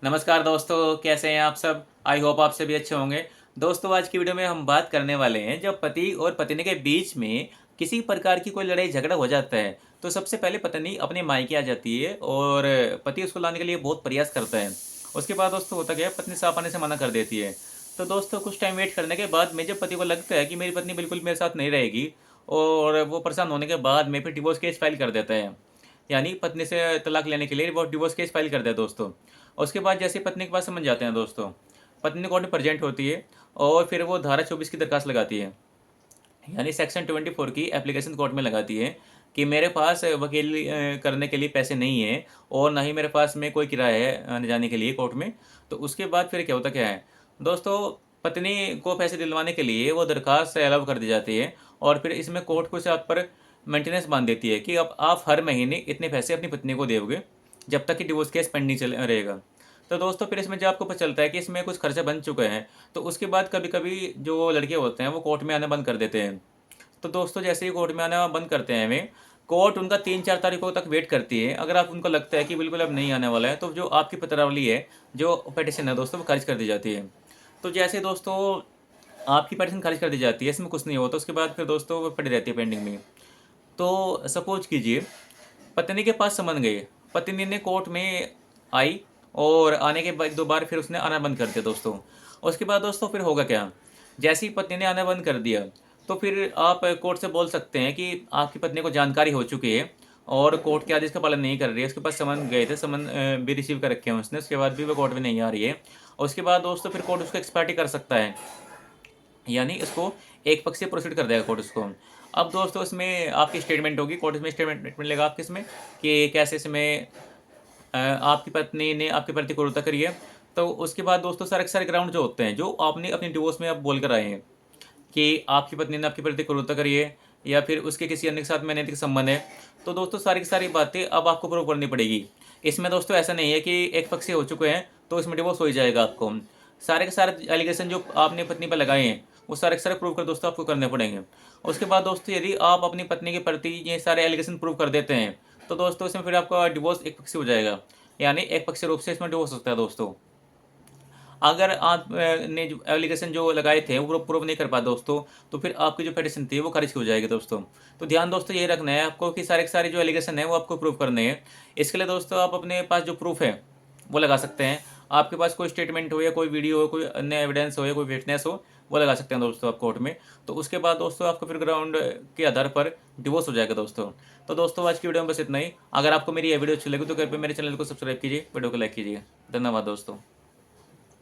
नमस्कार दोस्तों, कैसे हैं आप सब। आई होप आप सभी अच्छे होंगे। दोस्तों, आज की वीडियो में हम बात करने वाले हैं, जब पति और पत्नी के बीच में किसी प्रकार की कोई लड़ाई झगड़ा हो जाता है तो सबसे पहले पत्नी अपने मायके आ जाती है और पति उसको लाने के लिए बहुत प्रयास करता है। उसके बाद दोस्तों होता क्या है, पत्नी साफ आने से मना कर देती है। तो दोस्तों कुछ टाइम वेट करने के बाद में जब पति को लगता है कि मेरी पत्नी बिल्कुल मेरे साथ नहीं रहेगी, और वो परेशान होने के बाद में फिर डिवोर्स केस फाइल कर देता है। यानी पत्नी से तलाक लेने के लिए वो डिवोर्स केस फाइल कर दिया दोस्तों। और उसके बाद जैसे पत्नी के पास समझ जाते हैं दोस्तों, पत्नी कोर्ट में प्रेजेंट होती है और फिर वो धारा 24 की दरखास्त लगाती है। यानी सेक्शन 24 की एप्लीकेशन कोर्ट में लगाती है कि मेरे पास वकील करने के लिए पैसे नहीं है और ना ही मेरे पास में कोई किराया है आने जाने के लिए कोर्ट में। तो उसके बाद फिर क्या होता क्या है दोस्तों, पत्नी को पैसे दिलवाने के लिए वो दरखास्त अलाउ कर दी जाती है। और फिर इसमें कोर्ट कुछ आप पर मेंटेनेंस बांध देती है कि अब आप हर महीने इतने पैसे अपनी पत्नी को दोगे जब तक कि डिवोर्स केस पेंडिंग चल रहेगा। तो दोस्तों फिर इसमें जब आपको पता चलता है कि इसमें कुछ खर्चा बन चुका है, तो उसके बाद कभी कभी जो लड़के होते हैं वो कोर्ट में आना बंद कर देते हैं। तो दोस्तों जैसे ही कोर्ट में आना बंद करते हैं हमें, कोर्ट उनका 3-4 तारीखों तक वेट करती है। अगर आप उनको लगता है कि बिल्कुल अब नहीं आने वाला है, तो जो आपकी पत्रावली है, जो पिटिशन है दोस्तों, वो खारिज कर दी जाती है। तो जैसे दोस्तों आपकी पिटिशन खारिज कर दी जाती है, इसमें कुछ नहीं होता, उसके बाद फिर दोस्तों वो पड़ी रहती है पेंडिंग में। तो सपोज कीजिए पत्नी के पास समन गए, पत्नी ने कोर्ट में आई और आने के बाद 2 बार फिर उसने आना बंद कर दिया दोस्तों। उसके बाद दोस्तों फिर होगा क्या, जैसे ही पत्नी ने आना बंद कर दिया, तो फिर आप कोर्ट से बोल सकते हैं कि आपकी पत्नी को जानकारी हो चुकी है और कोर्ट के आदेश का पालन नहीं कर रही है। उसके पास समन गए थे, समन भी रिसीव कर रखे हैं उसने, उसके बाद भी वो कोर्ट में नहीं आ रही है। और उसके बाद दोस्तों फिर कोर्ट उसको एक्सपर्टी कर सकता है, यानी इसको एक पक्ष से प्रोसीड कर देगा कोर्ट उसको। अब दोस्तों इसमें आपकी स्टेटमेंट होगी, कोर्ट इसमें स्टेटमेंट लेगा आपके इसमें कि कैसे इसमें आपकी पत्नी ने आपके प्रति क्रूरता करी है। तो उसके बाद दोस्तों सारे के सारे ग्राउंड जो होते हैं, जो आपने अपनी डिवोर्स में आप बोल कर आए हैं कि आपकी पत्नी ने आपके प्रति क्रूरता करी है या फिर उसके किसी अन्य के साथ में अनैतिक संबंध है, तो दोस्तों सारी की सारी बातें अब आपको प्रूव करनी पड़ेगी। इसमें दोस्तों ऐसा नहीं है कि एक पक्ष से हो चुके हैं तो इसमें डिवोर्स हो ही जाएगा आपको। सारे के सारे एलिगेशन जो आपने पत्नी पर लगाए हैं वो सारे के सारे प्रूव कर दोस्तों आपको करने पड़ेंगे। उसके बाद दोस्तों यदि आप अपनी पत्नी के प्रति ये सारे एलिगेशन प्रूव कर देते हैं, तो दोस्तों इसमें फिर आपका डिवोर्स एक पक्षीय हो जाएगा, यानी एक पक्षीय रूप से इसमें डिवोर्स हो सकता है दोस्तों। अगर आप ने जो एप्लीकेशन जो लगाए थे वो प्रूव नहीं कर पाए दोस्तों, तो फिर आपकी जो पिटिशन थी वो खारिज हो जाएगी दोस्तों। तो ध्यान दोस्तों ये रखना है आपको कि सारे के सारे जो एलिगेशन है वो आपको प्रूव करने हैं। इसके लिए दोस्तों आप अपने पास जो प्रूफ है वो लगा सकते हैं। आपके पास कोई स्टेटमेंट हो या कोई वीडियो हो, कोई अन्य एविडेंस हो या कोई विटनेस हो, वो लगा सकते हैं दोस्तों आप कोर्ट में। तो उसके बाद दोस्तों आपको फिर ग्राउंड के आधार पर डिवोर्स हो जाएगा दोस्तों। तो दोस्तों आज की वीडियो में बस इतना ही। अगर आपको मेरी ये वीडियो अच्छी लगी तो कृपया मेरे चैनल को सब्सक्राइब कीजिए, वीडियो को लाइक कीजिए। धन्यवाद दोस्तों।